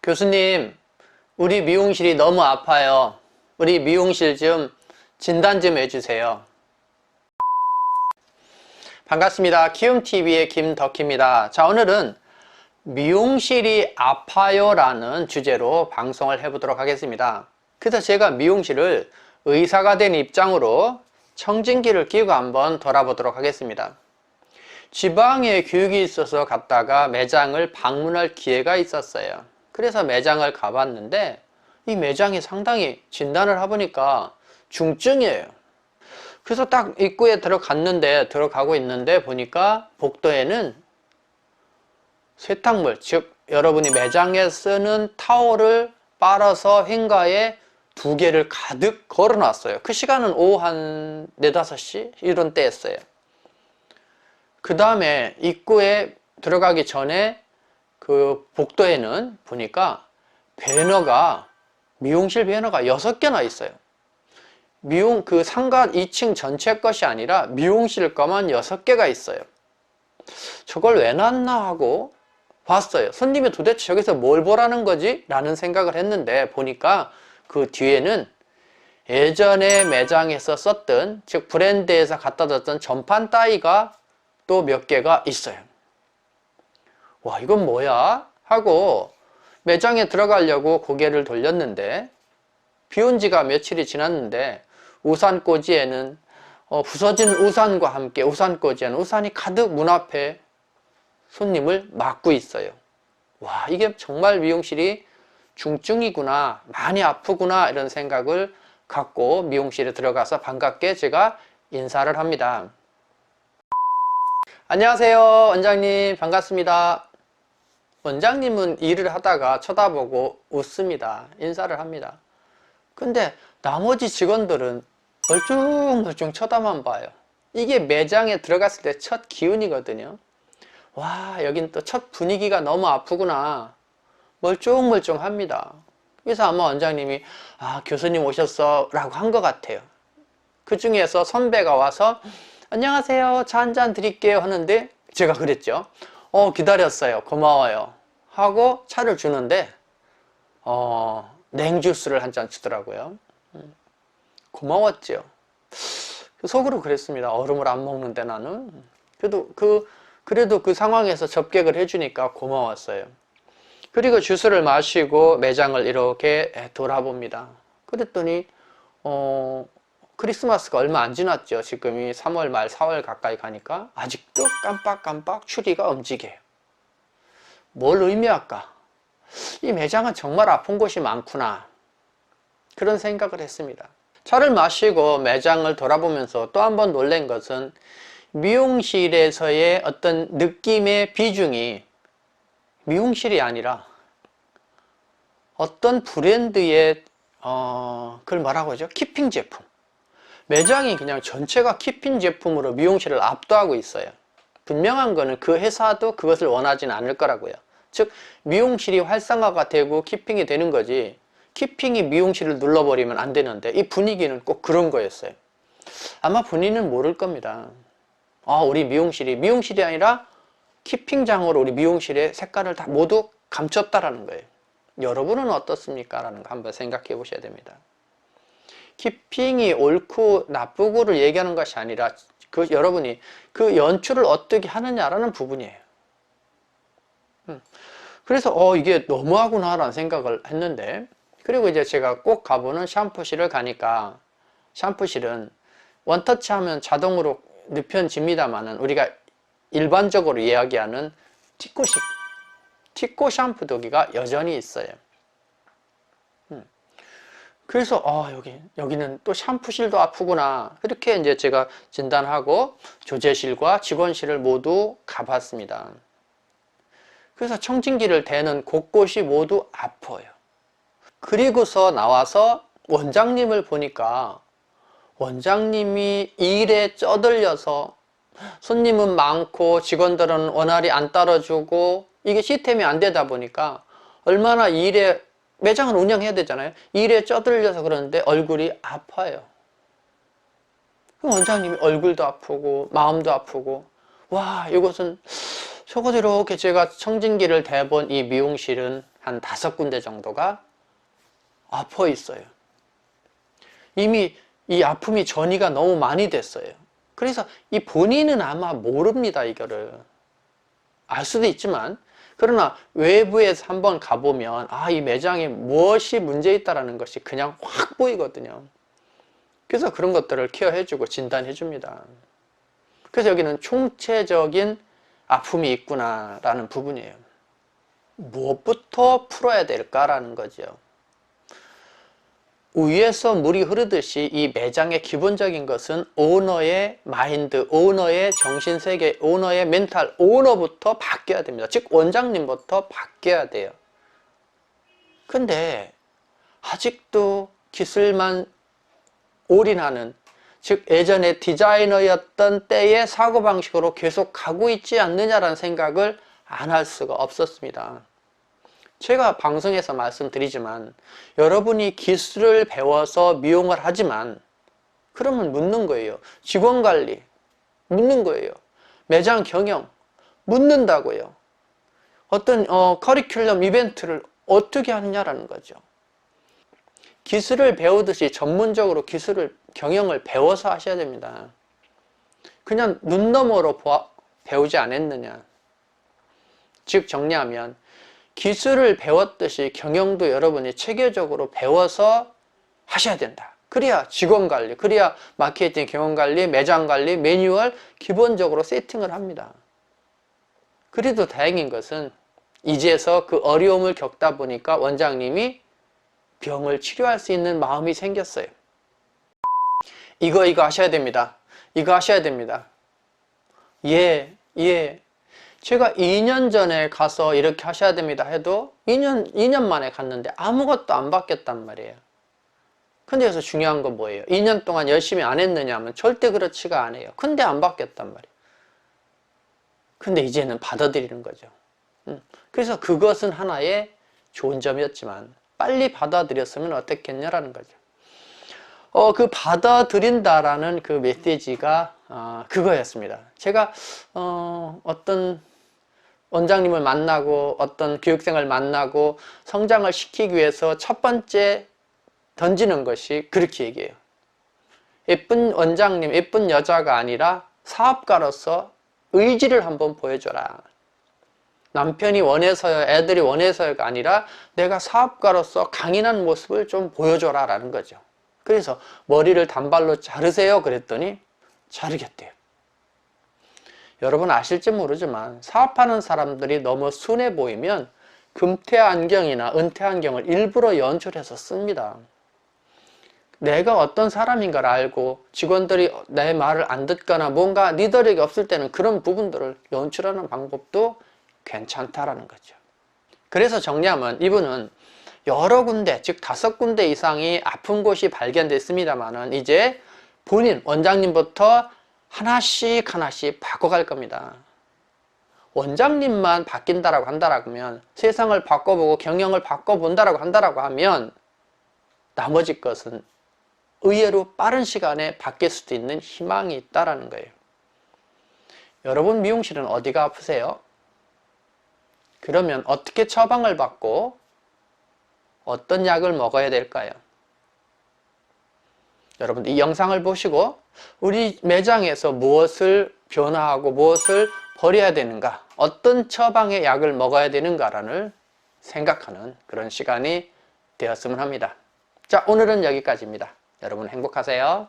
교수님, 우리 미용실이 너무 아파요. 우리 미용실 좀 진단 좀 해주세요. 반갑습니다. 키움TV의 김덕희입니다. 자, 오늘은 미용실이 아파요 라는 주제로 방송을 해보도록 하겠습니다. 그래서 제가 미용실을 의사가 된 입장으로 청진기를 끼고 한번 돌아보도록 하겠습니다. 지방에 교육이 있어서 갔다가 매장을 방문할 기회가 있었어요. 그래서 매장을 가봤는데 이 매장이 상당히 진단을 해보니까 중증이에요. 그래서 딱 입구에 들어가고 있는데 보니까 복도에는 세탁물, 즉 여러분이 매장에 쓰는 타월을 빨아서 횡가에 2개를 가득 걸어 놨어요. 그 시간은 오후 한 4, 5시 이런 때였어요. 그 다음에 입구에 들어가기 전에 그 복도에는 보니까 미용실 배너가 6개나 있어요. 그 상가 2층 전체 것이 아니라 미용실 거만 6개가 있어요. 저걸 왜 놨나 하고 봤어요. 손님이 도대체 저기서 뭘 보라는 거지? 라는 생각을 했는데 보니까 그 뒤에는 예전에 매장에서 썼던, 즉 브랜드에서 갖다 뒀던 전판 따위가 또 몇 개가 있어요. 와, 이건 뭐야? 하고 매장에 들어가려고 고개를 돌렸는데 비온 지가 며칠이 지났는데 우산꽂이에는 부서진 우산과 함께 우산꽂이에는 우산이 가득 문 앞에 손님을 막고 있어요. 와, 이게 정말 미용실이 중증이구나, 많이 아프구나 이런 생각을 갖고 미용실에 들어가서 반갑게 제가 인사를 합니다. 안녕하세요, 원장님. 반갑습니다. 원장님은 일을 하다가 쳐다보고 웃습니다. 인사를 합니다. 근데 나머지 직원들은 멀뚱멀뚱 쳐다만 봐요. 이게 매장에 들어갔을 때 첫 기운이거든요. 와, 여긴 또 첫 분위기가 너무 아프구나. 멀뚱멀뚱 합니다. 그래서 아마 원장님이 교수님 오셨어 라고 한 것 같아요. 그 중에서 선배가 와서 안녕하세요, 차 한잔 드릴게요 하는데 제가 그랬죠. 기다렸어요, 고마워요 하고 차를 주는데 냉주스를 한 잔 주더라고요. 고마웠죠. 속으로 그랬습니다. 얼음을 안 먹는데 나는. 그래도 그 상황에서 접객을 해주니까 고마웠어요. 그리고 주스를 마시고 매장을 이렇게 돌아봅니다. 그랬더니 크리스마스가 얼마 안 지났죠. 지금이 3월 말 4월 가까이 가니까 아직도 깜빡깜빡 추리가 움직여요. 뭘 의미할까? 이 매장은 정말 아픈 곳이 많구나, 그런 생각을 했습니다. 차를 마시고 매장을 돌아보면서 또 한 번 놀란 것은 미용실에서의 어떤 느낌의 비중이 미용실이 아니라 어떤 브랜드의 그걸 뭐라고 하죠? 키핑 제품. 매장이 그냥 전체가 키핑 제품으로 미용실을 압도하고 있어요. 분명한 거는 그 회사도 그것을 원하지는 않을 거라고요. 즉 미용실이 활성화가 되고 키핑이 되는 거지, 키핑이 미용실을 눌러버리면 안 되는데 이 분위기는 꼭 그런 거였어요. 아마 본인은 모를 겁니다. 우리 미용실이 아니라 키핑장으로 우리 미용실의 색깔을 다 모두 감췄다라는 거예요. 여러분은 어떻습니까? 라는 거 한번 생각해 보셔야 됩니다. 키핑이 옳고 나쁘고를 얘기하는 것이 아니라 여러분이 그 연출을 어떻게 하느냐라는 부분이에요. 그래서 이게 너무하구나 라는 생각을 했는데, 그리고 이제 제가 꼭 가보는 샴푸실을 가니까 샴푸실은 원터치 하면 자동으로 눕혀집니다만은 우리가 일반적으로 이야기하는 티코 샴푸도기가 여전히 있어요. 그래서 여기는 또 샴푸실도 아프구나, 그렇게 이제 제가 진단하고 조제실과 직원실을 모두 가봤습니다. 그래서 청진기를 대는 곳곳이 모두 아파요. 그리고서 나와서 원장님을 보니까 원장님이 일에 쩌들려서 손님은 많고 직원들은 원활히 안 따라주고 이게 시스템이 안 되다 보니까 얼마나 매장을 운영해야 되잖아요. 일에 쩌들려서 그러는데 얼굴이 아파요. 원장님이 얼굴도 아프고 마음도 아프고, 와, 이것은 적어도 이렇게 제가 청진기를 대본 이 미용실은 한 5군데 정도가 아파 있어요. 이미 이 아픔이 전이가 너무 많이 됐어요. 그래서 이 본인은 아마 모릅니다. 이거를 알 수도 있지만, 그러나 외부에서 한번 가보면 이 매장에 무엇이 문제 있다라는 것이 그냥 확 보이거든요. 그래서 그런 것들을 케어해주고 진단해 줍니다. 그래서 여기는 총체적인 아픔이 있구나라는 부분이에요. 무엇부터 풀어야 될까라는 거죠. 위에서 물이 흐르듯이 이 매장의 기본적인 것은 오너의 마인드, 오너의 정신세계, 오너의 멘탈, 오너부터 바뀌어야 됩니다. 즉 원장님부터 바뀌어야 돼요. 근데 아직도 기술만 올인하는, 즉 예전에 디자이너였던 때의 사고방식으로 계속 가고 있지 않느냐라는 생각을 안 할 수가 없었습니다. 제가 방송에서 말씀드리지만 여러분이 기술을 배워서 미용을 하지만 그러면 묻는 거예요. 직원관리 묻는 거예요. 매장 경영 묻는다고요. 어떤 커리큘럼 이벤트를 어떻게 하느냐라는 거죠. 기술을 배우듯이 전문적으로 기술을 경영을 배워서 하셔야 됩니다. 그냥 눈 너머로 배우지 않았느냐. 즉 정리하면 기술을 배웠듯이 경영도 여러분이 체계적으로 배워서 하셔야 된다. 그래야 직원관리, 그래야 마케팅, 경영관리, 매장관리, 매뉴얼 기본적으로 세팅을 합니다. 그래도 다행인 것은 이제서 그 어려움을 겪다 보니까 원장님이 병을 치료할 수 있는 마음이 생겼어요. 이거 하셔야 됩니다. 이거 하셔야 됩니다. 예. 제가 2년 전에 가서 이렇게 하셔야 됩니다 해도 2년 만에 갔는데 아무것도 안 바뀌었단 말이에요. 근데 여기서 중요한 건 뭐예요? 2년 동안 열심히 안 했느냐 하면 절대 그렇지가 않아요. 근데 안 바뀌었단 말이에요. 근데 이제는 받아들이는 거죠. 그래서 그것은 하나의 좋은 점이었지만 빨리 받아들였으면 어땠겠냐라는 거죠. 그 받아들인다라는 그 메시지가 그거였습니다. 제가 어떤 원장님을 만나고 어떤 교육생을 만나고 성장을 시키기 위해서 첫 번째 던지는 것이 그렇게 얘기해요. 예쁜 원장님, 예쁜 여자가 아니라 사업가로서 의지를 한번 보여줘라. 남편이 원해서요, 애들이 원해서요가 아니라 내가 사업가로서 강인한 모습을 좀 보여줘라 라는 거죠. 그래서 머리를 단발로 자르세요 그랬더니 자르겠대요. 여러분 아실지 모르지만 사업하는 사람들이 너무 순해 보이면 금태 안경이나 은퇴 안경을 일부러 연출해서 씁니다. 내가 어떤 사람인가를 알고 직원들이 내 말을 안 듣거나 뭔가 리더력이 없을 때는 그런 부분들을 연출하는 방법도 괜찮다라는 거죠. 그래서 정리하면 이분은 여러 군데, 즉 5군데 이상이 아픈 곳이 발견됐습니다만은 이제 본인 원장님부터 하나씩 바꿔갈 겁니다. 원장님만 바뀐다라고 한다라고 하면, 세상을 바꿔보고 경영을 바꿔본다라고 한다라고 하면 나머지 것은 의외로 빠른 시간에 바뀔 수도 있는 희망이 있다라는 거예요. 여러분 미용실은 어디가 아프세요? 그러면 어떻게 처방을 받고 어떤 약을 먹어야 될까요? 여러분 이 영상을 보시고 우리 매장에서 무엇을 변화하고 무엇을 버려야 되는가, 어떤 처방의 약을 먹어야 되는가를 생각하는 그런 시간이 되었으면 합니다. 자, 오늘은 여기까지입니다. 여러분 행복하세요.